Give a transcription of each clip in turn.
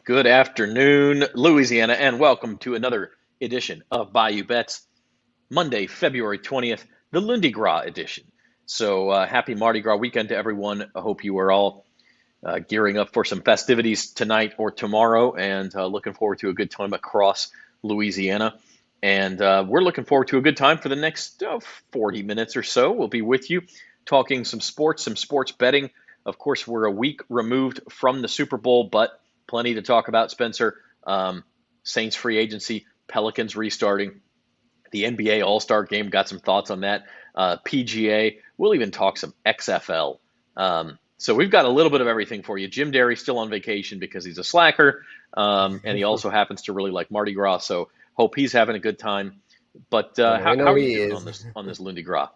Good afternoon, Louisiana, and welcome to another edition of Bayou Bets, Monday, February 20th, the Lundi Gras edition. So happy Mardi Gras weekend to everyone. I hope you are all gearing up for some festivities tonight or tomorrow and looking forward to a good time across Louisiana. And we're looking forward to a good time for the next 40 minutes or so. We'll be with you talking some sports betting. Of course, we're a week removed from the Super Bowl, but plenty to talk about, Spencer. Saints free agency, Pelicans restarting, the NBA AllStar Game, got some thoughts on that. PGA, we'll even talk some XFL. So we've got a little bit of everything for you. Jim Derry's still on vacation because he's a slacker, and he also happens to really like Mardi Gras. So hope he's having a good time. But Yeah, how are you he doing is. on this Lundi Gras?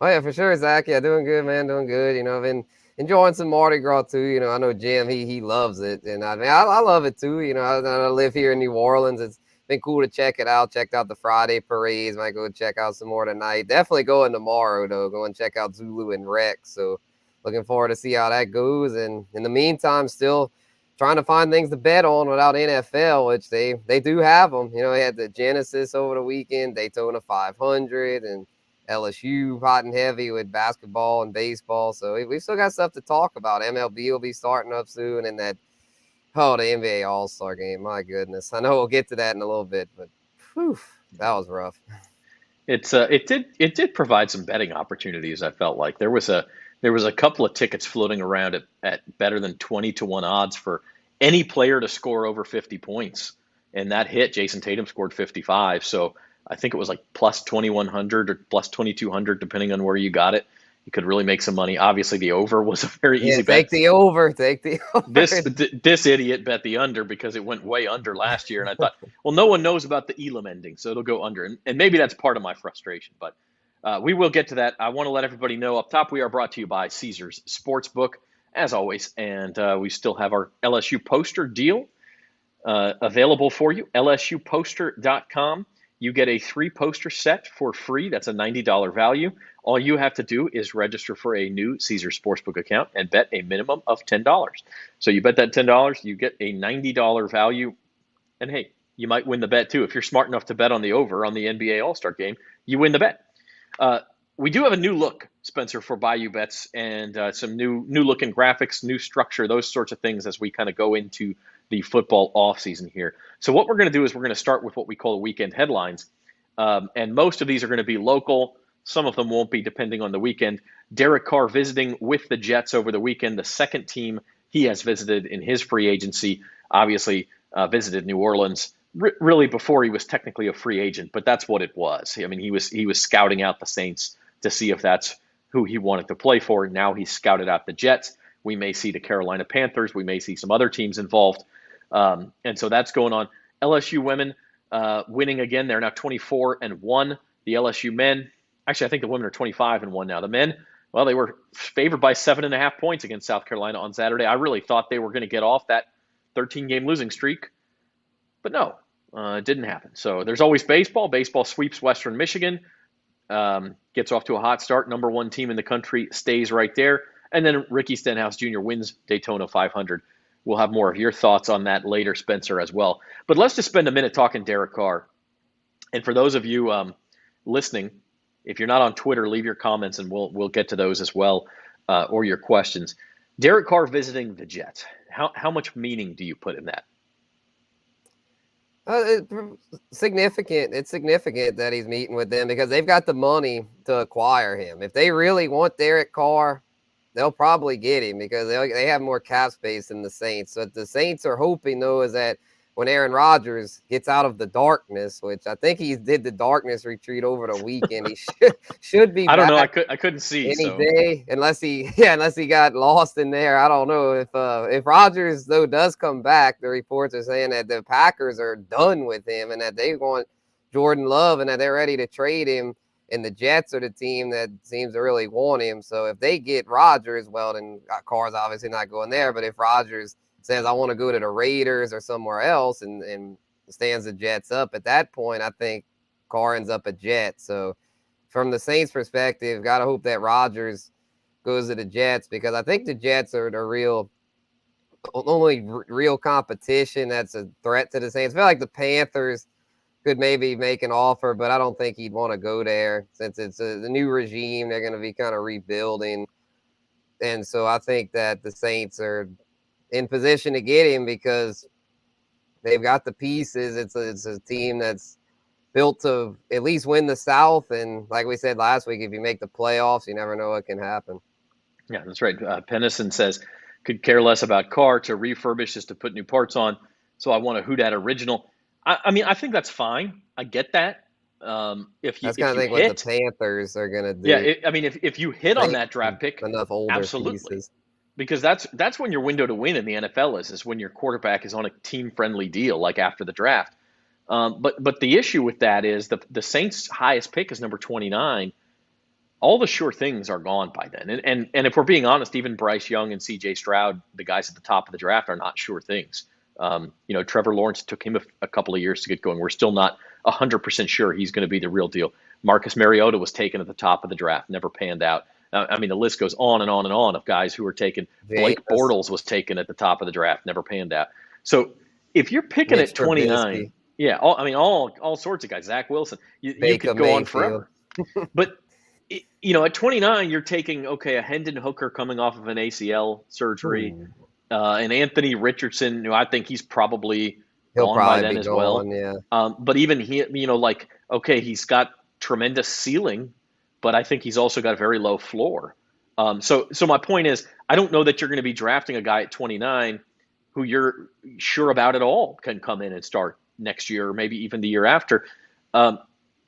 Oh yeah, for sure, Zach. Yeah, doing good, man. Doing good. I've been enjoying some Mardi Gras too. I know Jim. He loves it, and I love it too. I live here in New Orleans. It's been cool to check it out. Checked out the Friday parades. Might go check out some more tonight. Definitely going tomorrow though. Go and check out Zulu and Rex. So looking forward to see how that goes. And in the meantime, still trying to find things to bet on without NFL, which they do have them. They had the Genesis over the weekend, Daytona 500, and LSU hot and heavy with basketball and baseball. So we've still got stuff to talk about. MLB will be starting up soon, and the NBA All-Star Game. My goodness. I know we'll get to that in a little bit, but whew, that was rough. It did provide some betting opportunities. I felt like there was a couple of tickets floating around at better than 20 to 1 odds for any player to score over 50 points, and that hit. Jason Tatum scored 55, so I think it was like plus 2100 or plus 2200 depending on where you got it. You could really make some money. Obviously, the over was a very Yeah, easy bet. take the over. Take the This over. this idiot bet the under because it went way under last year, and I thought, well, no one knows about the Elam ending, so it'll go under, and maybe that's part of my frustration. But we will get to that. I want to let everybody know up top we are brought to you by Caesars Sportsbook, as always, and we still have our LSU poster deal available for you. LSUposter.com. You get a 3 poster set for free. That's a $90 value. All you have to do is register for a new Caesars Sportsbook account and bet a minimum of $10. So you bet that $10, you get a $90 value. And hey, you might win the bet too. If you're smart enough to bet on the over on the NBA All-Star Game, you win the bet. We do have a new look, Spencer, for Bayou Bets, and some new looking graphics, new structure, those sorts of things as we kind of go into the football offseason here. So what we're going to do is we're going to start with what we call the weekend headlines, and most of these are going to be local. Some of them won't be, depending on the weekend. Derek Carr visiting with the Jets over the weekend, the second team he has visited in his free agency. Obviously, visited New Orleans really before he was technically a free agent, but that's what it was. I mean, he was scouting out the Saints to see if that's who he wanted to play for. Now he's scouted out the Jets. We may see the Carolina Panthers. We may see some other teams involved. And so that's going on. LSU women winning again. They're now 24-1. The LSU men, actually, I think the women are 25-1 now. The men, well, they were favored by 7.5 points against South Carolina on Saturday. I really thought they were going to get off that 13-game losing streak, but no, it didn't happen. So there's always baseball. Baseball sweeps Western Michigan. Gets off to a hot start. Number 1 team in the country stays right there. And then Ricky Stenhouse Jr. wins Daytona 500. We'll have more of your thoughts on that later, Spencer, as well. But let's just spend a minute talking Derek Carr. And for those of you listening, if you're not on Twitter, leave your comments and we'll get to those as well, or your questions. Derek Carr visiting the Jets. How much meaning do you put in that? Significant. It's significant that he's meeting with them because they've got the money to acquire him. If they really want Derek Carr, they'll probably get him because they have more cap space than the Saints. So what the Saints are hoping, though, is that when Aaron Rodgers gets out of the darkness, which I think he did the darkness retreat over the weekend, he should be I don't back. know. I couldn't see Any so. day, unless he got lost in there. I don't know if Rodgers though does come back. The reports are saying that the Packers are done with him and that they want Jordan Love and that they're ready to trade him. And the Jets are the team that seems to really want him. So if they get Rodgers, well, then Carr's obviously not going there. But if Rodgers says I want to go to the Raiders or somewhere else and stands the Jets up, at that point, I think Carr ends up a Jet. So from the Saints' perspective, got to hope that Rodgers goes to the Jets because I think the Jets are the real only real competition that's a threat to the Saints. I feel like the Panthers could maybe make an offer, but I don't think he'd want to go there since it's the new regime. They're going to be kind of rebuilding. And so I think that the Saints are in position to get him because they've got the pieces. It's a team that's built to at least win the South. And like we said last week, if you make the playoffs, you never know what can happen. Yeah, that's right. Pennison says, could care less about Carr, to refurbish is to put new parts on. So I want a Who Dat original. I mean, I think that's fine. I get that. If you That's kind of think what the hit, Panthers are going to yeah, do. I mean, if you hit on They that draft pick, enough older absolutely, pieces. because that's when your window to win in the NFL is when your quarterback is on a team friendly deal, like after the draft. But the issue with that is the Saints' highest pick is number 29. All the sure things are gone by then. And if we're being honest, even Bryce Young and C.J. Stroud, the guys at the top of the draft, are not sure things. Trevor Lawrence took him a couple of years to get going. We're still not 100% sure he's going to be the real deal. Marcus Mariota was taken at the top of the draft, never panned out. I mean, the list goes on and on and on of guys who were taken. Blake Jameis, Bortles was taken at the top of the draft, never panned out. So if you're picking Mitch at 29, Trubisky, yeah, all sorts of guys. Zach Wilson, you Baker could go on Mayfield. forever. But at 29, you're taking a Hendon Hooker coming off of an ACL surgery, and Anthony Richardson, who I think he's probably He'll gone by probably then be as well. gone, yeah. But even he, he's got tremendous ceiling, but I think he's also got a very low floor. So my point is, I don't know that you're going to be drafting a guy at 29 who you're sure about at all can come in and start next year or maybe even the year after. Um,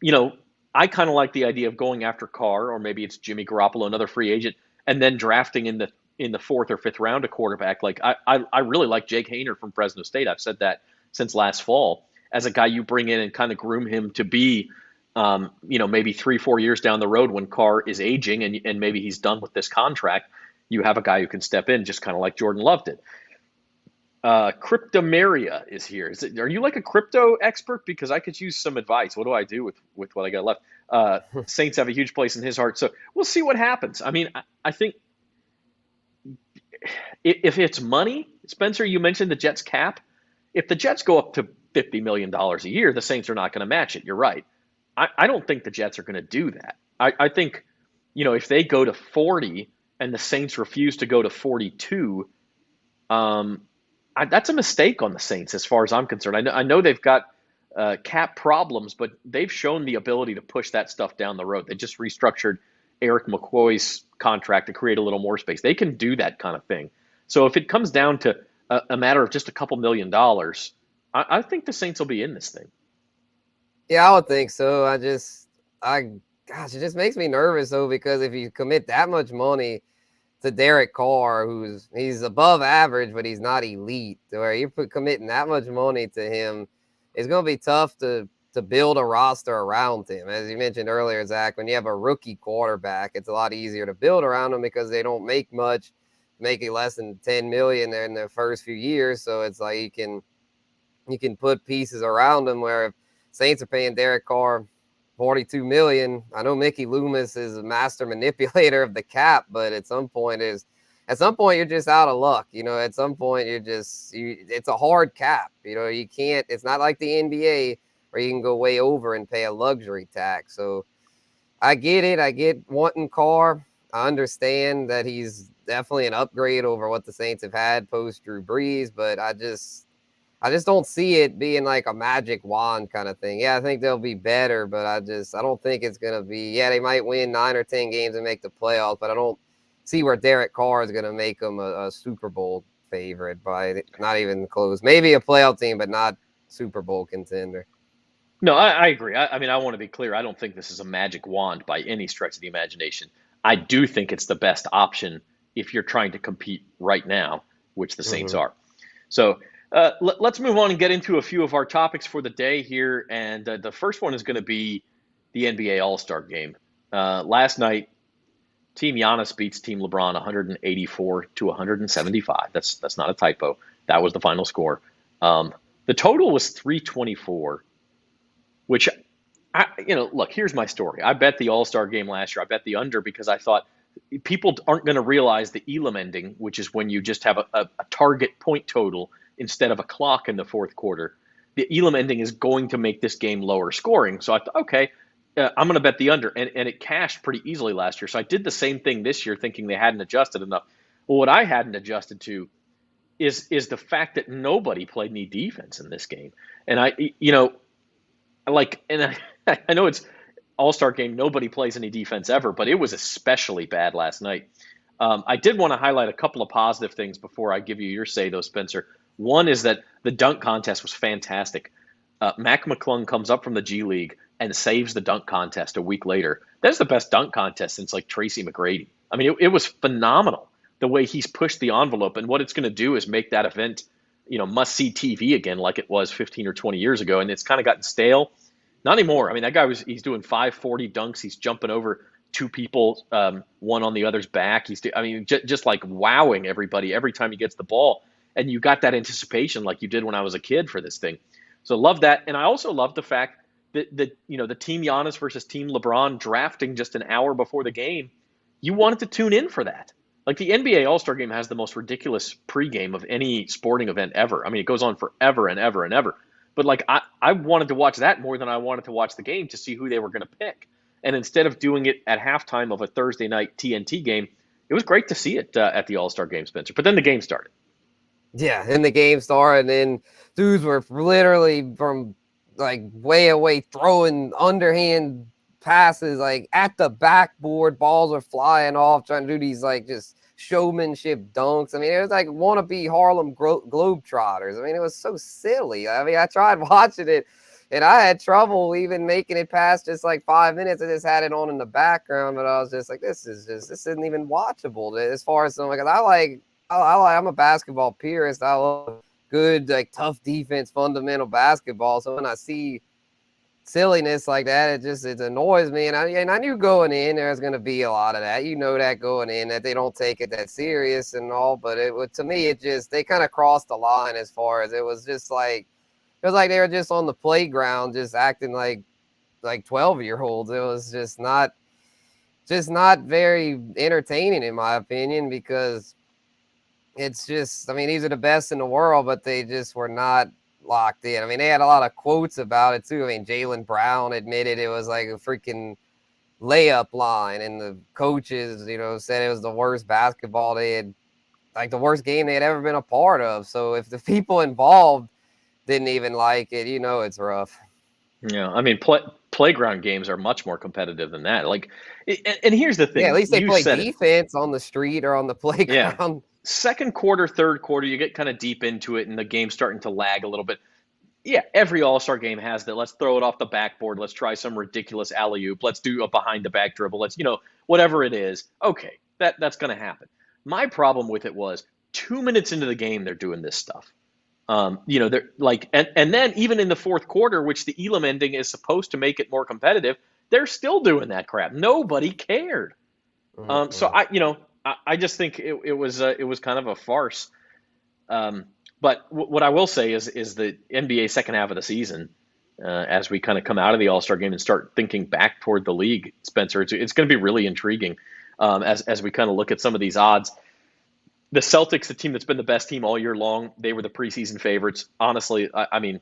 you know, I kind of like the idea of going after Carr, or maybe it's Jimmy Garoppolo, another free agent, and then drafting in the fourth or fifth round a quarterback. Like I really like Jake Hayner from Fresno State. I've said that since last fall, as a guy you bring in and kind of groom him to be, maybe 3-4 years down the road when Carr is aging and maybe he's done with this contract, you have a guy who can step in, just kind of like Jordan Love did. Cryptomeria is here. Are you like a crypto expert? Because I could use some advice. What do I do with what I got left? Saints have a huge place in his heart, so we'll see what happens. I mean, I think if it's money, Spencer, you mentioned the Jets cap. If the Jets go up to $50 million a year, the Saints are not going to match it. You're right. I don't think the Jets are going to do that. I think, if they go to 40 and the Saints refuse to go to 42, that's a mistake on the Saints as far as I'm concerned. I know they've got cap problems, but they've shown the ability to push that stuff down the road. They just restructured Eric McCoy's contract to create a little more space. They can do that kind of thing. So if it comes down to a matter of just a couple $1 million, I think the Saints will be in this thing. Yeah, I would think so. Gosh, it just makes me nervous though, because if you commit that much money to Derek Carr, he's above average, but he's not elite, where you're committing that much money to him, it's going to be tough to build a roster around him. As you mentioned earlier, Zach, when you have a rookie quarterback, it's a lot easier to build around him because they don't make much, making less than $10 million in their first few years. So it's like you can put pieces around him, where if Saints are paying Derek Carr $42 million. I know Mickey Loomis is a master manipulator of the cap, but at some point you're just out of luck. At some point it's a hard cap. You can't. It's not like the NBA where you can go way over and pay a luxury tax. So I get it. I get wanting Carr. I understand that he's definitely an upgrade over what the Saints have had post Drew Brees, but I just don't see it being like a magic wand kind of thing. Yeah, I think they'll be better, but I don't think it's going to be. Yeah, they might win 9 or 10 games and make the playoffs, but I don't see where Derek Carr is going to make them a Super Bowl favorite by not even close. Maybe a playoff team, but not Super Bowl contender. No, I agree. I mean, I want to be clear. I don't think this is a magic wand by any stretch of the imagination. I do think it's the best option if you're trying to compete right now, which the Saints are. So let's move on and get into a few of our topics for the day here. And the first one is going to be the NBA All-Star Game. Last night, Team Giannis beats Team LeBron 184-175. That's not a typo. That was the final score. The total was 324, which, look, here's my story. I bet the All-Star Game last year. I bet the under because I thought people aren't going to realize the Elam ending, which is when you just have a target point total instead of a clock in the fourth quarter. The Elam ending is going to make this game lower scoring. So I thought, okay, I'm going to bet the under, and it cashed pretty easily last year. So I did the same thing this year, thinking they hadn't adjusted enough. Well, what I hadn't adjusted to is the fact that nobody played any defense in this game, and I know it's All-Star Game, nobody plays any defense ever, but it was especially bad last night. I did want to highlight a couple of positive things before I give you your say, though, Spencer. One is that the dunk contest was fantastic. Mac McClung comes up from the G League and saves the dunk contest a week later. That's the best dunk contest since like Tracy McGrady. I mean, it was phenomenal the way he's pushed the envelope, and what it's going to do is make that event, must see TV again, like it was 15 or 20 years ago, and it's kind of gotten stale. Not anymore. I mean, that guy he's doing 540 dunks. He's jumping over two people, one on the other's back. Just like wowing everybody every time he gets the ball. And you got that anticipation like you did when I was a kid for this thing. So love that. And I also love the fact that the Team Giannis versus Team LeBron drafting just an hour before the game. You wanted to tune in for that. Like the NBA All-Star Game has the most ridiculous pregame of any sporting event ever. I mean, it goes on forever and ever and ever. But like I wanted to watch that more than I wanted to watch the game to see who they were going to pick. And instead of doing it at halftime of a Thursday night TNT game, it was great to see it at the All-Star Game, Spencer. But then the game started. Yeah, and the game started, and then dudes were literally from like way away throwing underhand passes like at the backboard. Balls are flying off, trying to do these like just showmanship dunks. I mean, it was like wannabe Harlem Globetrotters. I mean, it was so silly. I mean, I tried watching it, and I had trouble even making it past just like 5 minutes. I just had it on in the background, but I was just like, this isn't even watchable. As far as I'm like, I'm a basketball purist. I love good, like tough defense, fundamental basketball. So when I see silliness like that, it annoys me. And I knew going in there's going to be a lot of that. That going in, that they don't take it that serious and all. But to me, they kind of crossed the line as far as it was just like they were just on the playground, just acting like 12-year-olds. It was just not very entertaining in my opinion, because it's just, I mean, these are the best in the world, but they just were not locked in. I mean, they had a lot of quotes about it too. I mean, Jaylen Brown admitted it was like a freaking layup line, and the coaches, said it was the worst basketball they had, like the worst game they had ever been a part of. So if the people involved didn't even like it, it's rough. Yeah, I mean, playground games are much more competitive than that. Like, and here's the thing. Yeah, at least they play said defense on the street or on the playground. Yeah. Second quarter, third quarter, you get kind of deep into it, and the game's starting to lag a little bit. Yeah, every All-Star game has that. Let's throw it off the backboard. Let's try some ridiculous alley-oop. Let's do a behind-the-back dribble. Let's, whatever it is. Okay, that's going to happen. My problem with it was 2 minutes into the game, they're doing this stuff. They're like, and then even in the fourth quarter, which the Elam ending is supposed to make it more competitive, they're still doing that crap. Nobody cared. Mm-hmm. So I just think it was kind of a farce. But what I will say is the NBA second half of the season, as we kind of come out of the All-Star game and start thinking back toward the league, Spencer, it's going to be really intriguing as we kind of look at some of these odds. The Celtics, the team that's been the best team all year long, they were the preseason favorites. Honestly, I mean,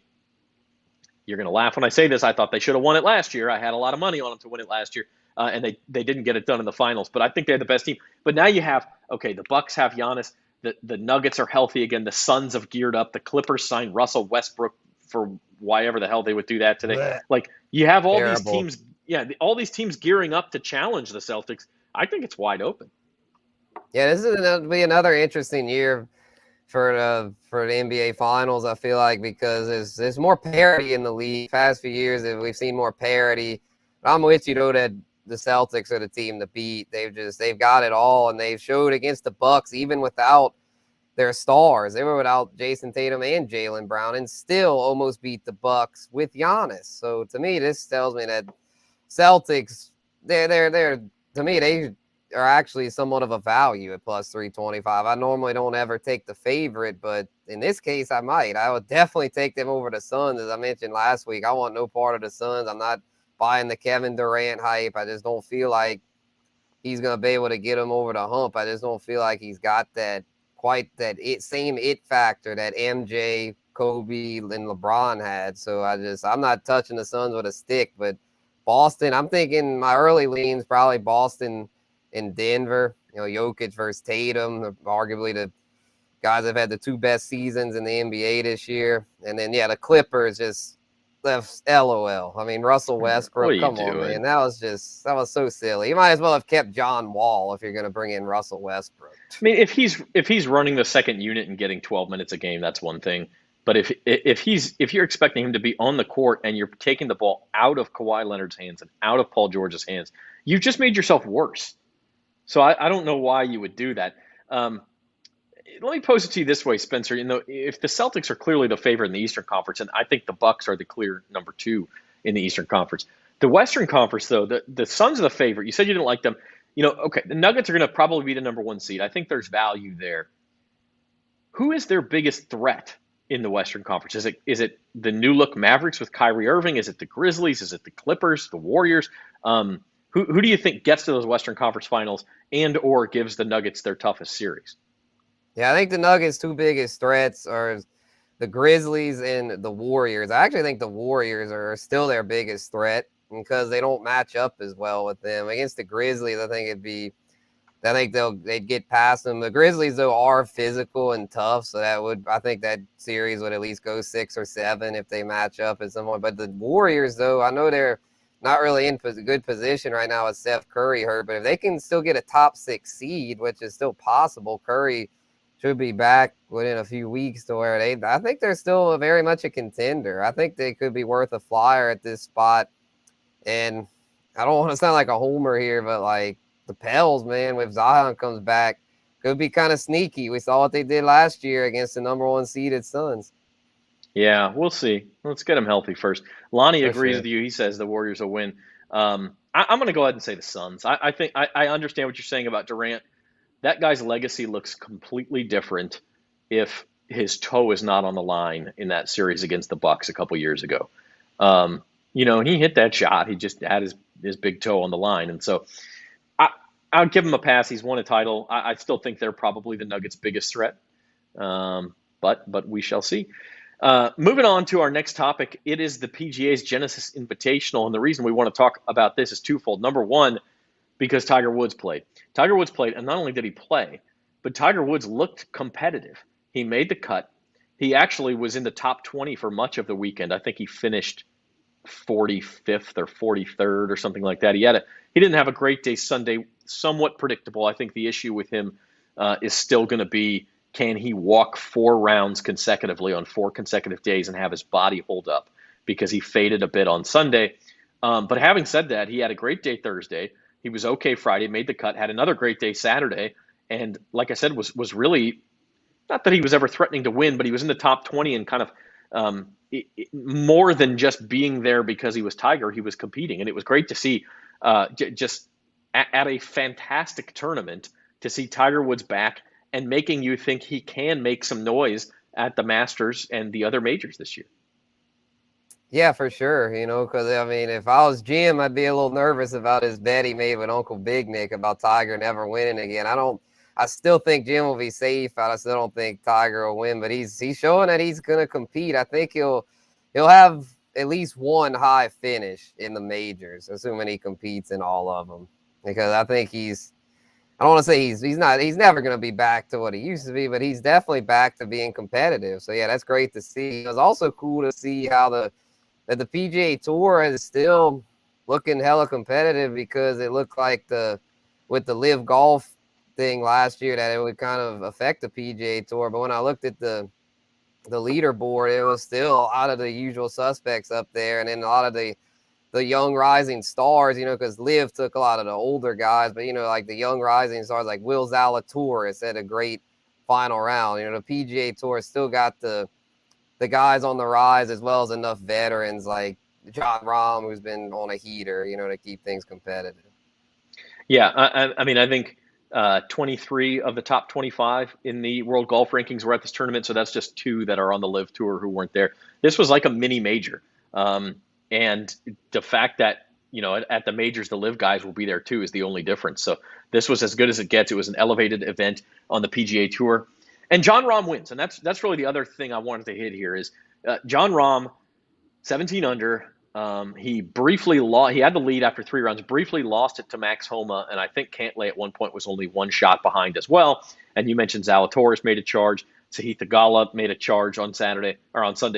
you're going to laugh when I say this. I thought they should have won it last year. I had a lot of money on them to win it last year, and they didn't get it done in the finals. But I think they're the best team. But now you have, the Bucks have Giannis. The Nuggets are healthy again. The Suns have geared up. The Clippers signed Russell Westbrook for whatever the hell they would do that today. Blech. Like, you have all Terrible. these teams, all these teams gearing up to challenge the Celtics. I think it's wide open. Yeah, this is going to be another interesting year for the NBA Finals, I feel like, because there's more parity in the league. Past few years, we've seen more parity. But I'm with you, though, that the Celtics are the team to beat. They've got it all, and they've showed against the Bucks, even without their stars. They were without Jason Tatum and Jaylen Brown, and still almost beat the Bucks with Giannis. So to me, this tells me that Celtics, they're to me, they are actually somewhat of a value at plus 325. I normally don't ever take the favorite, but in this case, I might. I would definitely take them over the Suns. As I mentioned last week, I want no part of the Suns. I'm not buying the Kevin Durant hype. I just don't feel like he's going to be able to get him over the hump. I just don't feel like he's got that same it factor that MJ, Kobe, and LeBron had. So I'm not touching the Suns with a stick. But Boston, I'm thinking my early leans probably Boston and Denver. Jokic versus Tatum, arguably the guys have had the two best seasons in the NBA this year. And then, the Clippers just left LOL. I mean, Russell Westbrook, come on, man. That was so silly. You might as well have kept John Wall if you're going to bring in Russell Westbrook. I mean, if he's running the second unit and getting 12 minutes a game, that's one thing. But if you're expecting him to be on the court and you're taking the ball out of Kawhi Leonard's hands and out of Paul George's hands, you've just made yourself worse. So I don't know why you would do that. Let me pose it to you this way, Spencer. If the Celtics are clearly the favorite in the Eastern Conference, and I think the Bucks are the clear number 2 in the Eastern Conference, the Western Conference, though, the Suns are the favorite. You said you didn't like them. Okay, the Nuggets are going to probably be the number 1 seed. I think there's value there. Who is their biggest threat in the Western Conference? Is it the new look Mavericks with Kyrie Irving? Is it the Grizzlies? Is it the Clippers, the Warriors? Who do you think gets to those Western Conference finals and or gives the Nuggets their toughest series? Yeah, I think the Nuggets' 2 biggest threats are the Grizzlies and the Warriors. I actually think the Warriors are still their biggest threat because they don't match up as well with them. Against the Grizzlies, I think they'd get past them. The Grizzlies, though, are physical and tough, so I think that series would at least go 6 or 7 if they match up at some point. But the Warriors, though, I know they're not really in a good position right now with Steph Curry hurt, but if they can still get a top 6 seed, which is still possible, Curry should be back within a few weeks to where I think they're still very much a contender. I think they could be worth a flyer at this spot. And I don't want to sound like a homer here, but like the Pels, man, if Zion comes back, could be kind of sneaky. We saw what they did last year against the number 1 seeded Suns. Yeah, we'll see. Let's get him healthy first. Lonnie agrees with you. He says the Warriors will win. I'm going to go ahead and say the Suns. I think I understand what you're saying about Durant. That guy's legacy looks completely different if his toe is not on the line in that series against the Bucks a couple years ago. And he hit that shot. He just had his big toe on the line. And so I'll give him a pass. He's won a title. I still think they're probably the Nuggets' biggest threat. But we shall see. Moving on to our next topic, it is the PGA's Genesis Invitational. And the reason we want to talk about this is twofold. Number one, because Tiger Woods played. Tiger Woods played, and not only did he play, but Tiger Woods looked competitive. He made the cut. He actually was in the top 20 for much of the weekend. I think he finished 45th or 43rd or something like that. He didn't have a great day Sunday, somewhat predictable. I think the issue with him is still going to be, can he walk 4 rounds consecutively on 4 consecutive days and have his body hold up? Because he faded a bit on Sunday. But having said that, he had a great day Thursday. He was okay Friday, made the cut, had another great day Saturday, and like I said, was really, not that he was ever threatening to win, but he was in the top 20 and kind of more than just being there because he was Tiger, he was competing. And it was great to see just at a fantastic tournament to see Tiger Woods back and making you think he can make some noise at the Masters and the other majors this year. Yeah, for sure. Because I mean, if I was Jim, I'd be a little nervous about his bet he made with Uncle Big Nick about Tiger never winning again. I still think Jim will be safe. I still don't think Tiger will win, but he's showing that he's going to compete. I think he'll have at least one high finish in the majors, assuming he competes in all of them. Because I think I don't want to say he's never going to be back to what he used to be, but he's definitely back to being competitive. So yeah, that's great to see. It was also cool to see how the PGA Tour is still looking hella competitive, because it looked like with the Live Golf thing last year that it would kind of affect the PGA Tour. But when I looked at the leaderboard, it was still a lot of the usual suspects up there, and then a lot of the young rising stars, because Live took a lot of the older guys, but like the young rising stars like Will Zalatoris had a great final round. The PGA Tour still got the guys on the rise, as well as enough veterans like Jon Rahm, who's been on a heater, to keep things competitive. Yeah, I mean, I think 23 of the top 25 in the World Golf Rankings were at this tournament, so that's just 2 that are on the Live Tour who weren't there. This was like a mini major, and the fact that at the majors, the live guys will be there too, is the only difference. So this was as good as it gets. It was an elevated event on the PGA Tour. And Jon Rahm wins. And that's really the other thing I wanted to hit here is Jon Rahm, 17 under. He briefly lost. He had the lead after 3 rounds, briefly lost it to Max Homa. And I think Cantlay at one point was only 1 shot behind as well. And you mentioned Zalatoris made a charge. Sahith Theegala made a charge on Sunday,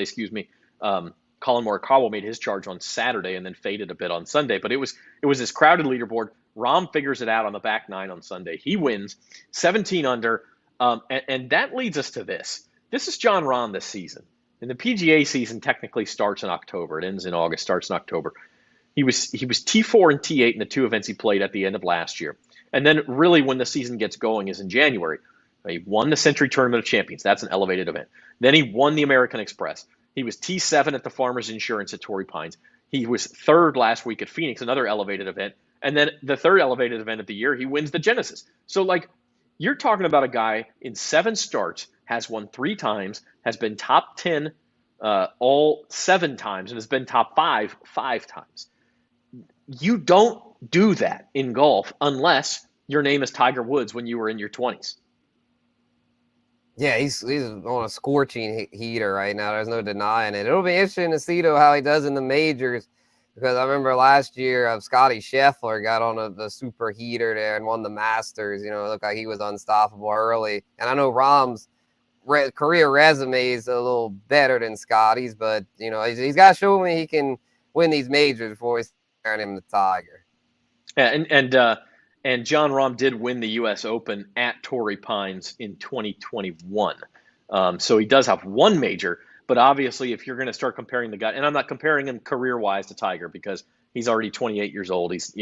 excuse me. Colin Morikawa made his charge on Saturday and then faded a bit on Sunday. But it was this crowded leaderboard. Rahm figures it out on the back 9 on Sunday. He wins 17 under. And that leads us to this. This is Jon Rahm this season. And the PGA season technically starts in October. It ends in August, starts in October. He was T4 and T8 in the 2 events he played at the end of last year. And then really when the season gets going is in January. He won the Century Tournament of Champions. That's an elevated event. Then he won the American Express. He was T7 at the Farmers Insurance at Torrey Pines. He was 3rd last week at Phoenix, another elevated event. And then the 3rd elevated event of the year, he wins the Genesis. So, you're talking about a guy in 7 starts, has won 3 times, has been top 10 all 7 times, and has been top 5 times. You don't do that in golf unless your name is Tiger Woods when you were in your 20s. Yeah, he's on a scorching heater right now. There's no denying it. It'll be interesting to see, though, how he does in the majors, because I remember last year Scotty Scheffler got on the super heater there and won the Masters. It looked like he was unstoppable early. And I know Rahm's career resume is a little better than Scotty's, but, he's got to show me he can win these majors before he's comparing him to Tiger. Yeah, and Jon Rahm did win the U.S. Open at Torrey Pines in 2021. So he does have 1 major, but obviously if you're going to start comparing the guy, and I'm not comparing him career-wise to Tiger because he's already 28 years old. He's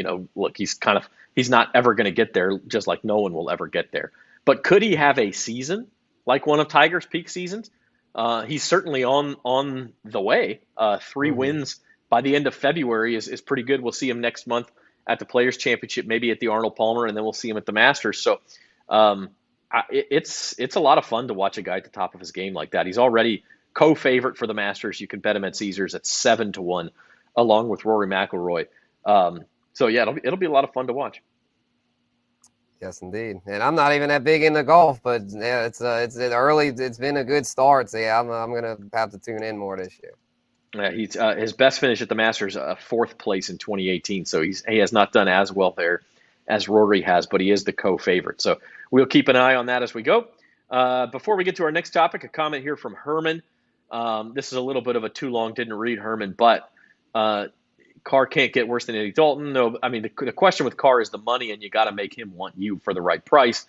not ever going to get there, just like no one will ever get there. But could he have a season like one of Tiger's peak seasons? He's certainly on the way. 3 wins by the end of February is pretty good. We'll see him next month at the Players Championship, maybe at the Arnold Palmer, and then we'll see him at the Masters. So it's a lot of fun to watch a guy at the top of his game like that. He's already co-favorite for the Masters. You can bet him at Caesars at 7-1, along with Rory McIlroy. So yeah, it'll be a lot of fun to watch. Yes, indeed. And I'm not even that big into golf, but yeah, it's early. It's been a good start. So yeah, I'm gonna have to tune in more this year. Yeah, he's his best finish at the Masters, 4th place in 2018. So he has not done as well there as Rory has, but he is the co-favorite. So we'll keep an eye on that as we go. Before we get to our next topic, a comment here from Herman. This is a little bit of a too long, didn't read, Herman, but Carr can't get worse than Eddie Dalton. No, I mean, the question with Carr is the money, and you got to make him want you for the right price.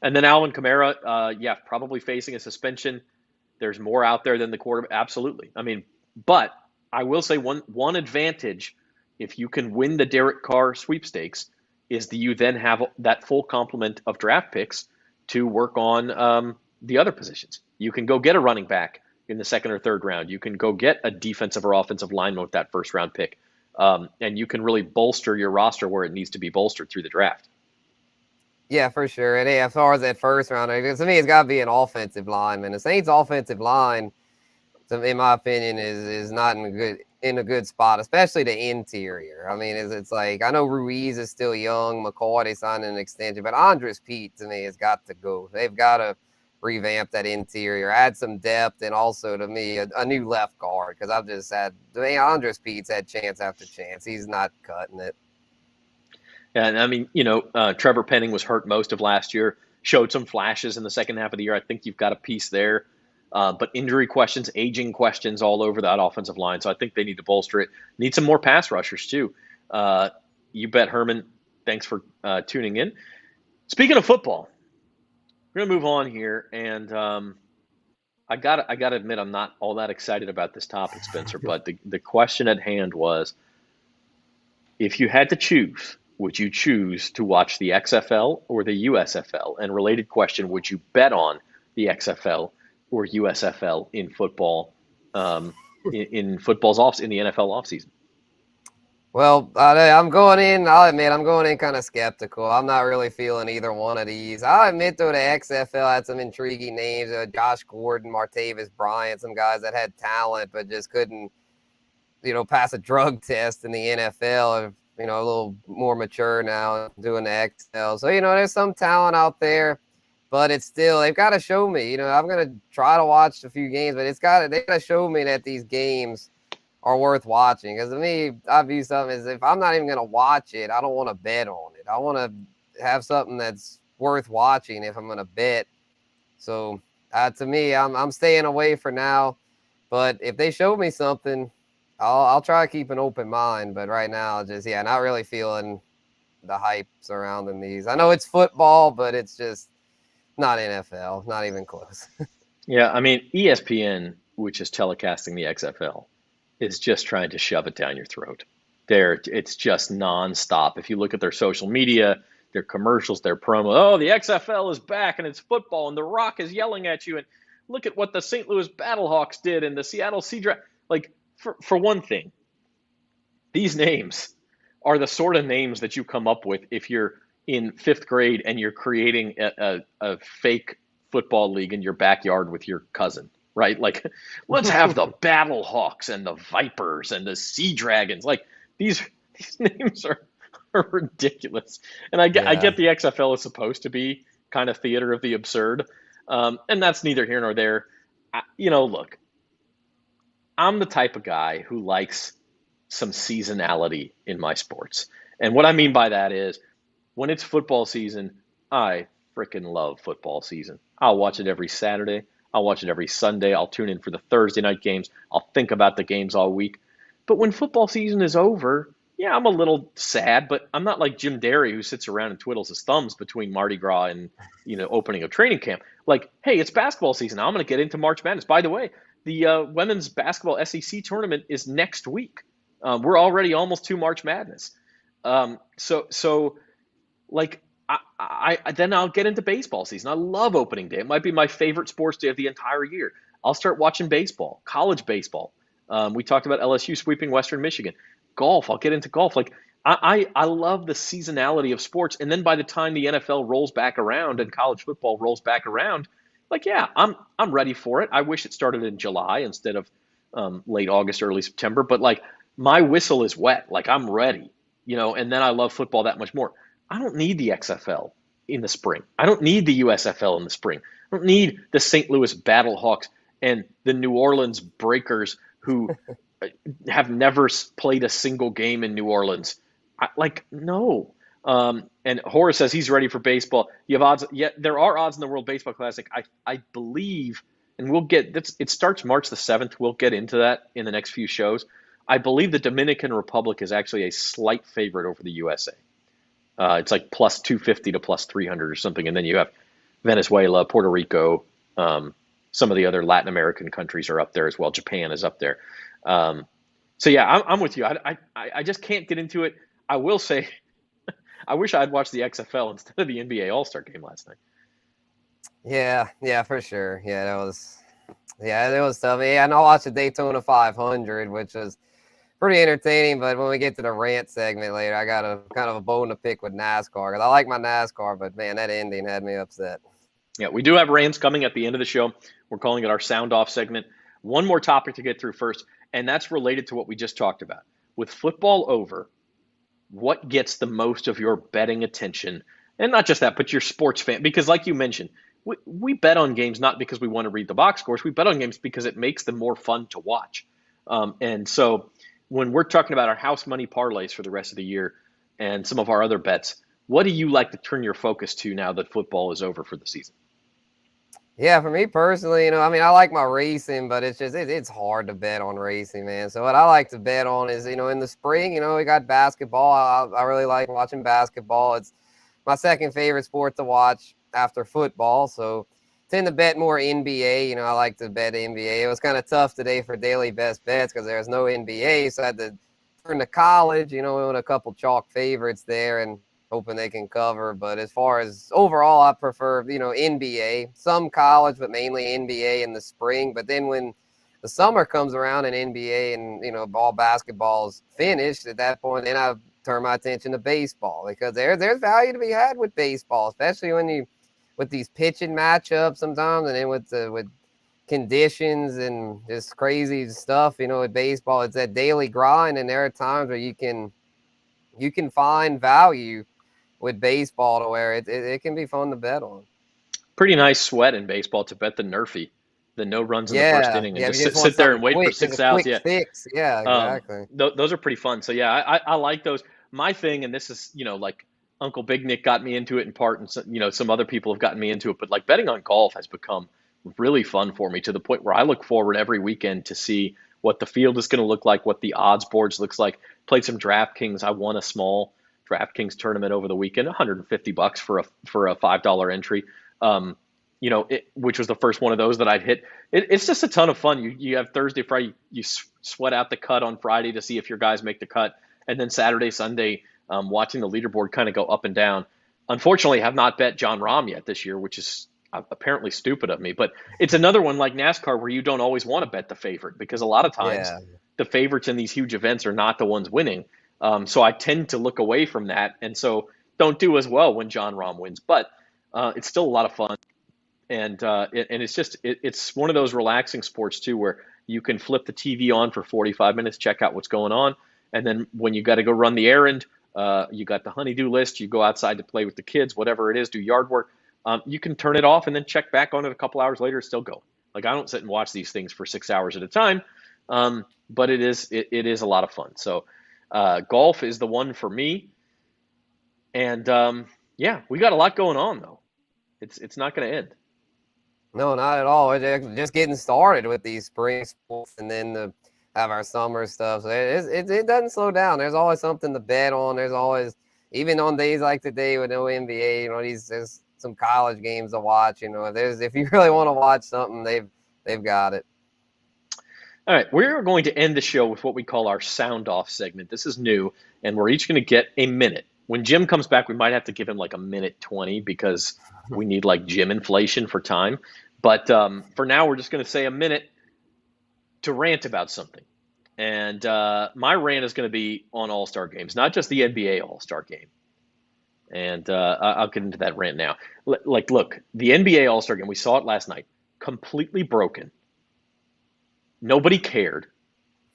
And then Alvin Kamara, probably facing a suspension. There's more out there than the quarterback. Absolutely. I mean, but I will say one advantage, if you can win the Derek Carr sweepstakes, is that you then have that full complement of draft picks to work on the other positions. You can go get a running back in the 2nd or 3rd round. You can go get a defensive or offensive lineman with that 1st round pick. And you can really bolster your roster where it needs to be bolstered through the draft. Yeah, for sure. And as far as that 1st round, to me, it's got to be an offensive lineman. The Saints' offensive line, in my opinion, is not in a good spot, especially the interior. I mean, it's like, I know Ruiz is still young, McCoy, they signed an extension, but Andres Pete, to me, has got to go. They've got to revamp that interior, add some depth, and also, to me, a new left guard, because I've just had, Andres Pete's had chance after chance. He's not cutting it. Yeah, and I mean, Trevor Penning was hurt most of last year, showed some flashes in the second half of the year. I think you've got a piece there. But injury questions, aging questions all over that offensive line. So I think they need to bolster it. Need some more pass rushers too. You bet, Herman. Thanks for tuning in. Speaking of football, we're gonna move on here, and I gotta admit I'm not all that excited about this topic, Spencer. But the question at hand was, if you had to choose, would you choose to watch the XFL or the USFL? And related question, would you bet on the XFL or USFL in football, in football's in the NFL offseason? Well, I'm going in. I'll admit I'm going in kind of skeptical. I'm not really feeling either one of these. I'll admit though the XFL had some intriguing names: Josh Gordon, Martavis Bryant, some guys that had talent but just couldn't pass a drug test in the NFL, a little more mature now, doing the XL. So, there's some talent out there, but it's still, they've got to show me, I'm going to try to watch a few games, but they got to show me that these games are worth watching. Because to me, I view something as if I'm not even going to watch it, I don't want to bet on it. I want to have something that's worth watching if I'm going to bet. So to me, I'm staying away for now. But if they show me something, I'll try to keep an open mind. But right now, just not really feeling the hype surrounding these. I know it's football, but it's just not NFL, not even close. Yeah, I mean, ESPN, which is telecasting the XFL, is just trying to shove it down your throat. It's just nonstop. If you look at their social media, their commercials, their promo, oh, the XFL is back and it's football and The Rock is yelling at you and look at what the St. Louis Battlehawks did and the Seattle Sea Dragons. Like, for one thing, these names are the sort of names that you come up with if you're in fifth grade and you're creating a fake football league in your backyard with your cousin, right? Like, let's have the Battlehawks and the Vipers and the Sea Dragons. Like, these names are ridiculous. And I get the XFL is supposed to be kind of theater of the absurd, and that's neither here nor there. Look, I'm the type of guy who likes some seasonality in my sports. And what I mean by that is when it's football season, I freaking love football season. I'll watch it every Saturday. I'll watch it every Sunday. I'll tune in for the Thursday night games. I'll think about the games all week. But when football season is over, yeah, I'm a little sad, but I'm not like Jim Derry who sits around and twiddles his thumbs between Mardi Gras and, opening of training camp. Like, hey, it's basketball season. I'm going to get into March Madness. By the way, the women's basketball SEC tournament is next week. We're already almost to March Madness. So then I'll get into baseball season. I love opening day. It might be my favorite sports day of the entire year. I'll start watching baseball, college baseball. We talked about LSU sweeping Western Michigan. Golf, I'll get into golf. Like, I love the seasonality of sports. And then by the time the NFL rolls back around and college football rolls back around, like, yeah, I'm ready for it. I wish it started in July instead of late August, early September. But like, my whistle is wet. Like, I'm ready, and then I love football that much more. I don't need the XFL in the spring. I don't need the USFL in the spring. I don't need the St. Louis Battlehawks and the New Orleans Breakers who have never played a single game in New Orleans. No. And Horace says he's ready for baseball. You have odds. Yeah, there are odds in the World Baseball Classic. I believe, and it starts March the 7th. We'll get into that in the next few shows. I believe the Dominican Republic is actually a slight favorite over the USA. It's like plus 250 to plus 300 or something. And then you have Venezuela, Puerto Rico, some of the other Latin American countries are up there as well. Japan is up there. So yeah, I'm with you. I just can't get into it. I will say, I wish I'd watched the XFL instead of the NBA All-Star Game last night. Yeah, for sure. Yeah, it was tough. Yeah, and I watched the Daytona 500, which was pretty entertaining. But when we get to the rant segment later, I got a kind of a bone to pick with NASCAR because I like my NASCAR, but man, that ending had me upset. Yeah, we do have rants coming at the end of the show. We're calling it our sound off segment. One more topic to get through first, and that's related to what we just talked about. With football over, what gets the most of your betting attention? And not just that, but your sports fan. Because like you mentioned, we bet on games not because we want to read the box scores. We bet on games because it makes them more fun to watch. And so when we're talking about our house money parlays for the rest of the year and some of our other bets, what do you like to turn your focus to now that football is over for the season? Yeah, for me personally, I like my racing, but it's hard to bet on racing, man. So what I like to bet on is, in the spring, we got basketball. I really like watching basketball. It's my second favorite sport to watch after football. So tend to bet more NBA. I like to bet NBA. It was kind of tough today for daily best bets because there's no NBA. So I had to turn to college, we went a couple chalk favorites there and hoping they can cover. But as far as overall, I prefer, NBA, some college, but mainly NBA in the spring. But then when the summer comes around and NBA and, ball basketball is finished at that point, then I turn my attention to baseball because there's value to be had with baseball, especially when with these pitching matchups sometimes, and then with conditions and just crazy stuff. With baseball, it's that daily grind, and there are times where you can find value with baseball to where it can be fun to bet on. Pretty nice sweat in baseball to bet the Nerfy, the no runs in the first Yeah, inning, and yeah. If just you just want sit there and something wait for quick, just a 6 outs. quick Yeah, fix. Yeah, exactly. those are pretty fun. So yeah, I like those. My thing, and this is like Uncle Big Nick got me into it in part, and some other people have gotten me into it. But like betting on golf has become really fun for me to the point where I look forward every weekend to see what the field is going to look like, what the odds boards looks like. Played some DraftKings. I won a small DraftKings tournament over the weekend, $150 for a $5 entry. Um, which was the first one of those that I'd hit. It's just a ton of fun. You have Thursday, Friday, you sweat out the cut on Friday to see if your guys make the cut, and then Saturday, Sunday, watching the leaderboard kind of go up and down. Unfortunately, have not bet Jon Rahm yet this year, which is apparently stupid of me. But it's another one like NASCAR where you don't always want to bet the favorite because a lot of times Yeah. the favorites in these huge events are not the ones winning. So I tend to look away from that, and so don't do as well when Jon Rahm wins. But it's still a lot of fun. And it's one of those relaxing sports too, where you can flip the TV on for 45 minutes, check out what's going on, and then when you got to go run the errand, you got the honeydew list, you go outside to play with the kids, whatever it is, do yard work. You can turn it off and then check back on it a couple hours later, still go. Like I don't sit and watch these things for 6 hours at a time, but it is a lot of fun. So golf is the one for me, and yeah, we got a lot going on though. It's not going to end. No, not at all. We're just getting started with these spring sports, and then have our summer stuff. So it doesn't slow down. There's always something to bet on. There's always, even on days like today with no NBA, there's some college games to watch. If you really want to watch something, they've got it. All right, we're going to end the show with what we call our sound off segment. This is new, and we're each going to get a minute. When Jim comes back, we might have to give him like a minute 20 because we need like Jim inflation for time. But for now, we're just going to say a minute to rant about something. And my rant is going to be on All-Star games, not just the NBA All-Star game. And I'll get into that rant now. Look, the NBA All-Star game, we saw it last night, completely broken. Nobody cared.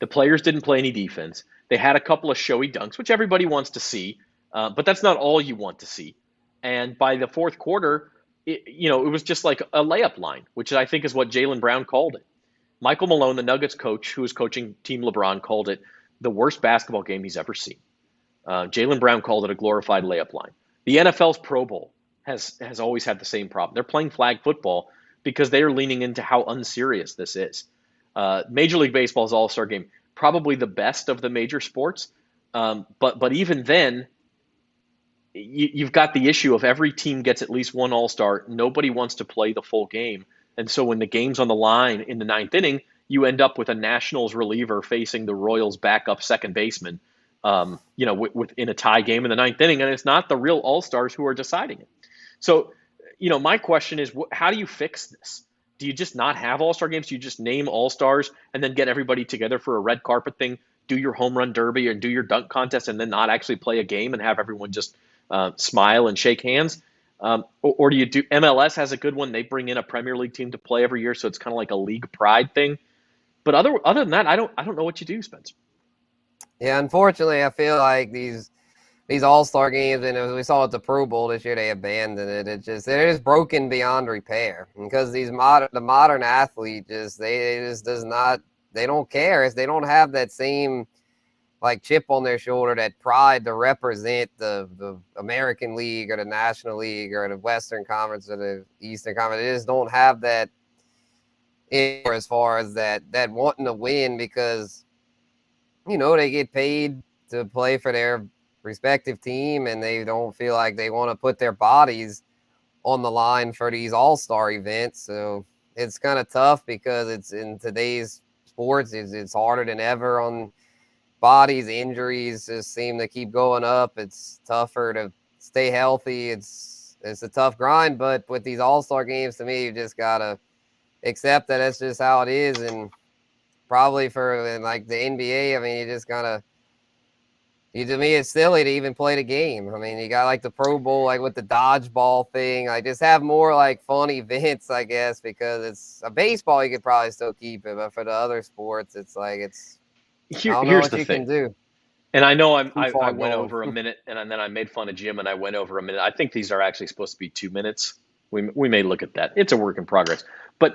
The players didn't play any defense. They had a couple of showy dunks, which everybody wants to see, but that's not all you want to see. And by the fourth quarter, it was just like a layup line, which I think is what Jaylen Brown called it. Michael Malone, the Nuggets coach, who was coaching Team LeBron, called it the worst basketball game he's ever seen. Jaylen Brown called it a glorified layup line. The NFL's Pro Bowl has always had the same problem. They're playing flag football because they are leaning into how unserious this is. Major League Baseball's All-Star Game, probably the best of the major sports, but even then, you've got the issue of every team gets at least one All-Star. Nobody wants to play the full game, and so when the game's on the line in the ninth inning, you end up with a Nationals reliever facing the Royals' backup second baseman, in a tie game in the ninth inning, and it's not the real All-Stars who are deciding it. So, my question is, how do you fix this? Do you just not have All-Star games? Do you just name All-Stars and then get everybody together for a red carpet thing, do your home run derby and do your dunk contest and then not actually play a game and have everyone just smile and shake hands? Or do you do MLS has a good one. They bring in a Premier League team to play every year, so it's kind of like a league pride thing. But other than that, I don't know what you do, Spencer. Yeah, unfortunately, I feel like these All-Star games, and as we saw at the Pro Bowl this year, they abandoned it. It is broken beyond repair because the modern athlete they don't care. They don't have that same like chip on their shoulder, that pride to represent the American League or the National League or the Western Conference or the Eastern Conference. They just don't have that as far as that wanting to win because they get paid to play for their respective team, and they don't feel like they want to put their bodies on the line for these all-star events. So it's kind of tough because it's in today's sports, it's harder than ever on bodies. Injuries just seem to keep going up. It's tougher to stay healthy. It's a tough grind, but with these all-star games, to me, you just gotta accept that that's just how it is. And probably for like the NBA, I mean, you just gotta To me, it's silly to even play the game. I mean, you got like the Pro Bowl, like with the dodgeball thing. Like, just have more like fun events, I guess, because it's a baseball. You could probably still keep it, but for the other sports, it's like I don't know Here's what the you thing. can do. And I know Too I far went gone. over a minute, and then I made fun of Jim, and I went over a minute. I think these are actually supposed to be 2 minutes. We may look at that. It's a work in progress. But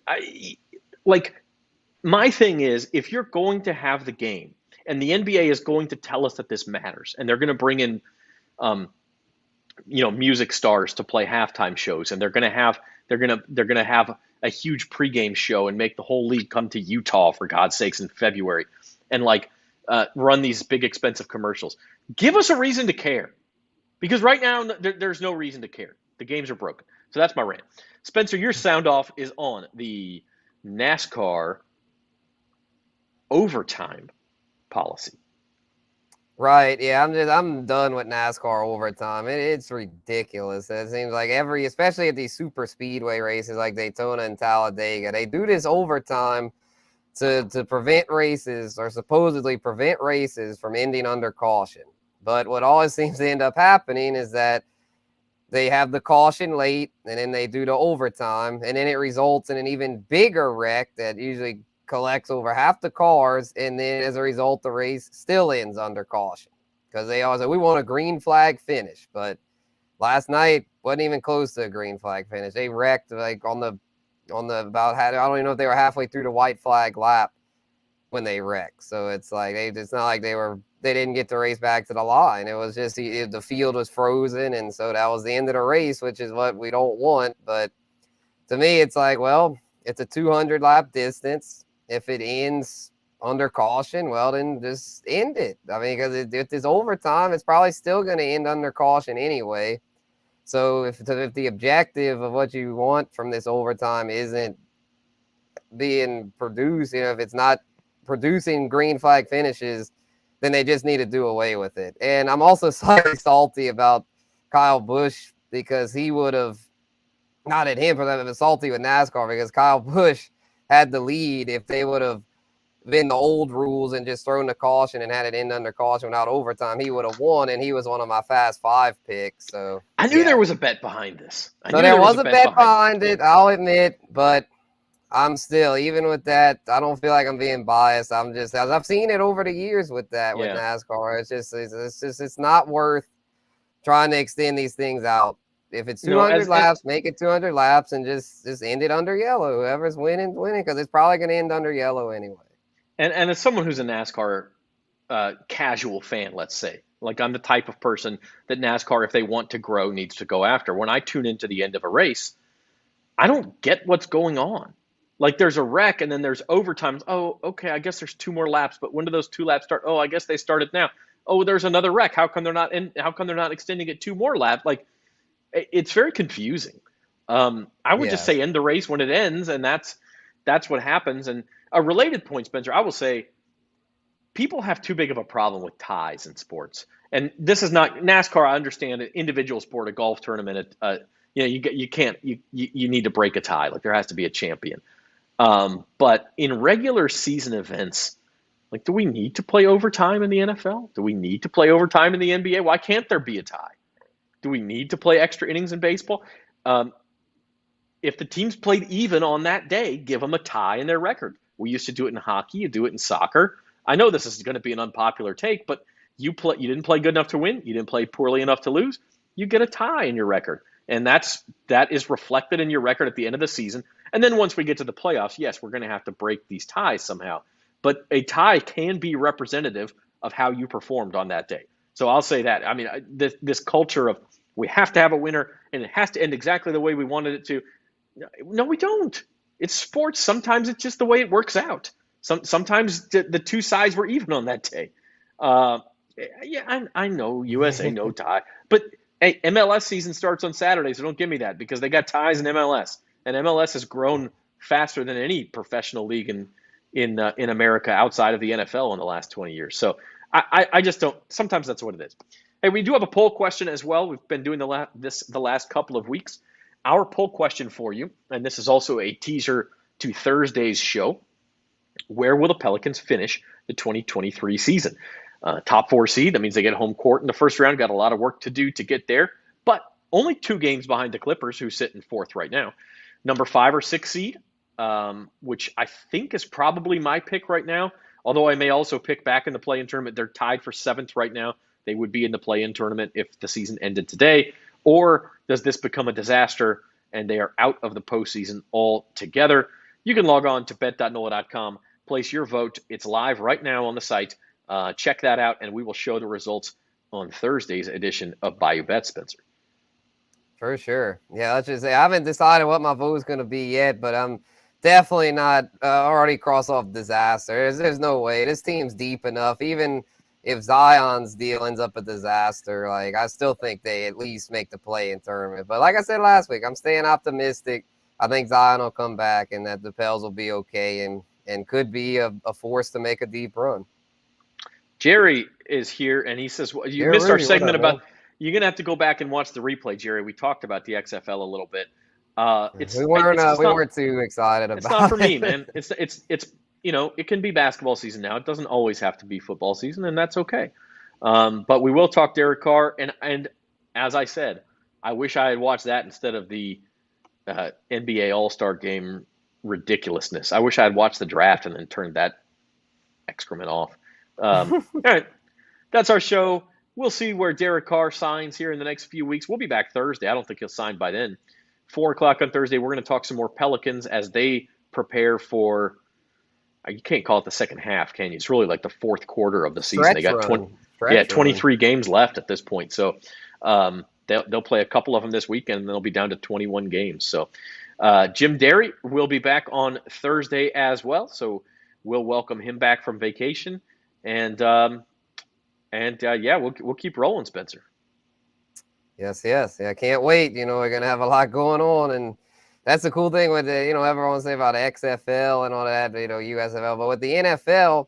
I like my thing is, if you're going to have the game, and the NBA is going to tell us that this matters, and they're going to bring in um, music stars to play halftime shows, and they're going to have a huge pregame show and make the whole league come to Utah for God's sakes in February, and like run these big expensive commercials. Give us a reason to care, because right now there's no reason to care. The games are broken. So that's my rant. Spencer, your sound off is on the NASCAR overtime policy. Right. Yeah. I'm done with NASCAR overtime. It's ridiculous. It seems like especially at these super speedway races like Daytona and Talladega, they do this overtime to prevent races, or supposedly prevent races from ending under caution. But what always seems to end up happening is that they have the caution late, and then they do the overtime, and then it results in an even bigger wreck that usually collects over half the cars, and then as a result, the race still ends under caution because they always say we want a green flag finish. But last night wasn't even close to a green flag finish. They wrecked like on the about, I don't even know if they were halfway through the white flag lap when they wrecked. So it's like it's not like they didn't get the race back to the line. It was just the field was frozen, and so that was the end of the race, which is what we don't want. But to me, it's like, well, it's a 200 lap distance. If it ends under caution, well, then just end it. I mean, because if it's overtime, it's probably still going to end under caution anyway. So if the objective of what you want from this overtime isn't being produced, if it's not producing green flag finishes, then they just need to do away with it. And I'm also slightly salty about Kyle Busch because he would have, not at him for that, but salty with NASCAR because Kyle Busch had the lead. If they would have been the old rules and just thrown the caution and had it end under caution without overtime, he would have won, and he was one of my Fast Five picks. So I knew yeah. there was a bet behind this. I So knew there there was was a a bet bet behind it. it, I'll admit, but I'm still, even with that, I don't feel like I'm being biased. I'm just, as I've seen it over the years with Yeah. NASCAR. It's not worth trying to extend these things out. If it's 200 laps, make it 200 laps and just end it under yellow. Whoever's winning, because it's probably going to end under yellow anyway. And as someone who's a NASCAR casual fan, let's say, like I'm the type of person that NASCAR, if they want to grow, needs to go after. When I tune into the end of a race, I don't get what's going on. Like there's a wreck and then there's overtime. Oh, okay, I guess there's 2 more laps, but when do those 2 laps start? Oh, I guess they started now. Oh, there's another wreck. How come they're not extending it 2 more laps? Like it's very confusing. I would just say end the race when it ends, and that's what happens. And a related point, Spencer, I will say people have too big of a problem with ties in sports. And this is not NASCAR. I understand an individual sport, a golf tournament. You can't you need to break a tie. Like there has to be a champion. But in regular season events, like do we need to play overtime in the NFL? Do we need to play overtime in the NBA? Why can't there be a tie? Do we need to play extra innings in baseball? Um, if the teams played even on that day, give them a tie in their record. We used to do it in hockey. You do it in soccer. I know this is going to be an unpopular take, but you didn't play good enough to win. You didn't play poorly enough to lose. You get a tie in your record, and that is reflected in your record at the end of the season. And then once we get to the playoffs, yes, we're going to have to break these ties somehow. But a tie can be representative of how you performed on that day. So I'll say that. I mean, this culture of we have to have a winner and it has to end exactly the way we wanted it to. No, we don't. It's sports. Sometimes it's just the way it works out. Sometimes the two sides were even on that day. Uh, yeah, I know USA no tie, but hey, MLS season starts on Saturday, so don't give me that because they got ties in MLS, and MLS has grown faster than any professional league in America outside of the NFL in the last 20 years. So I just don't. Sometimes that's what it is. Hey, we do have a poll question as well. We've been doing the last couple of weeks. Our poll question for you, and this is also a teaser to Thursday's show. Where will the Pelicans finish the 2023 season? top 4 seed. That means they get home court in the first round. Got a lot of work to do to get there, but only 2 games behind the Clippers, who sit in 4th right now. Number 5 or 6 seed, which I think is probably my pick right now. Although I may also pick back in the play-in tournament. They're tied for 7th right now. They would be in the play-in tournament if the season ended today. Or does this become a disaster and they are out of the postseason altogether? You can log on to bet.NOLA.com, place your vote. It's live right now on the site. Check that out, and we will show the results on Thursday's edition of Bayou Bets, Spencer. For sure. Yeah, let's just say I haven't decided what my vote is going to be yet, but I'm definitely not already cross off disaster. There's no way. This team's deep enough. Even if Zion's deal ends up a disaster, like I still think they at least make the play-in tournament. But like I said last week, I'm staying optimistic. I think Zion will come back and that the Pels will be okay and could be a force to make a deep run. Jerry is here, and he says, well, you missed our segment about – you're going to have to go back and watch the replay, Jerry. We talked about the XFL a little bit. We weren't too excited about it. It's not for me, man. It's it can be basketball season now. It doesn't always have to be football season, and that's okay. But we will talk Derek Carr, and as I said, I wish I had watched that instead of the NBA All-Star Game ridiculousness. I wish I had watched the draft and then turned that excrement off. All right, that's our show. We'll see where Derek Carr signs here in the next few weeks. We'll be back Thursday. I don't think he'll sign by then. 4 o'clock on Thursday, we're going to talk some more Pelicans as they prepare for – you can't call it the second half, can you? It's really like the 4th quarter of the season. They got 23 games left at this point. So they'll play a couple of them this weekend, and they'll be down to 21 games. So Jim Derry will be back on Thursday as well. So we'll welcome him back from vacation. And we'll keep rolling, Spencer. Yes. Yeah, I can't wait. We're going to have a lot going on. And that's the cool thing with everyone say about XFL and all that, USFL. But with the NFL,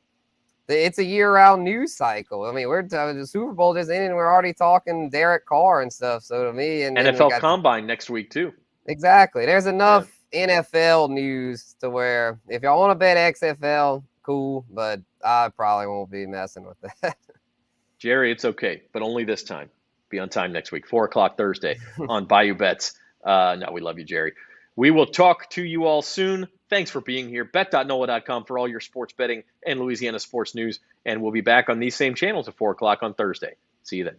it's a year-round news cycle. I mean, the Super Bowl just ended, and we're already talking Derek Carr and stuff. So to me, and NFL Combine next week too. Exactly. There's enough NFL news to where if y'all want to bet XFL, cool. But I probably won't be messing with that. Jerry, it's okay, but only this time. Be on time next week, 4 o'clock Thursday on Bayou Bets. No, we love you, Jerry. We will talk to you all soon. Thanks for being here. Bet.NOLA.com for all your sports betting and Louisiana sports news. And we'll be back on these same channels at 4 o'clock on Thursday. See you then.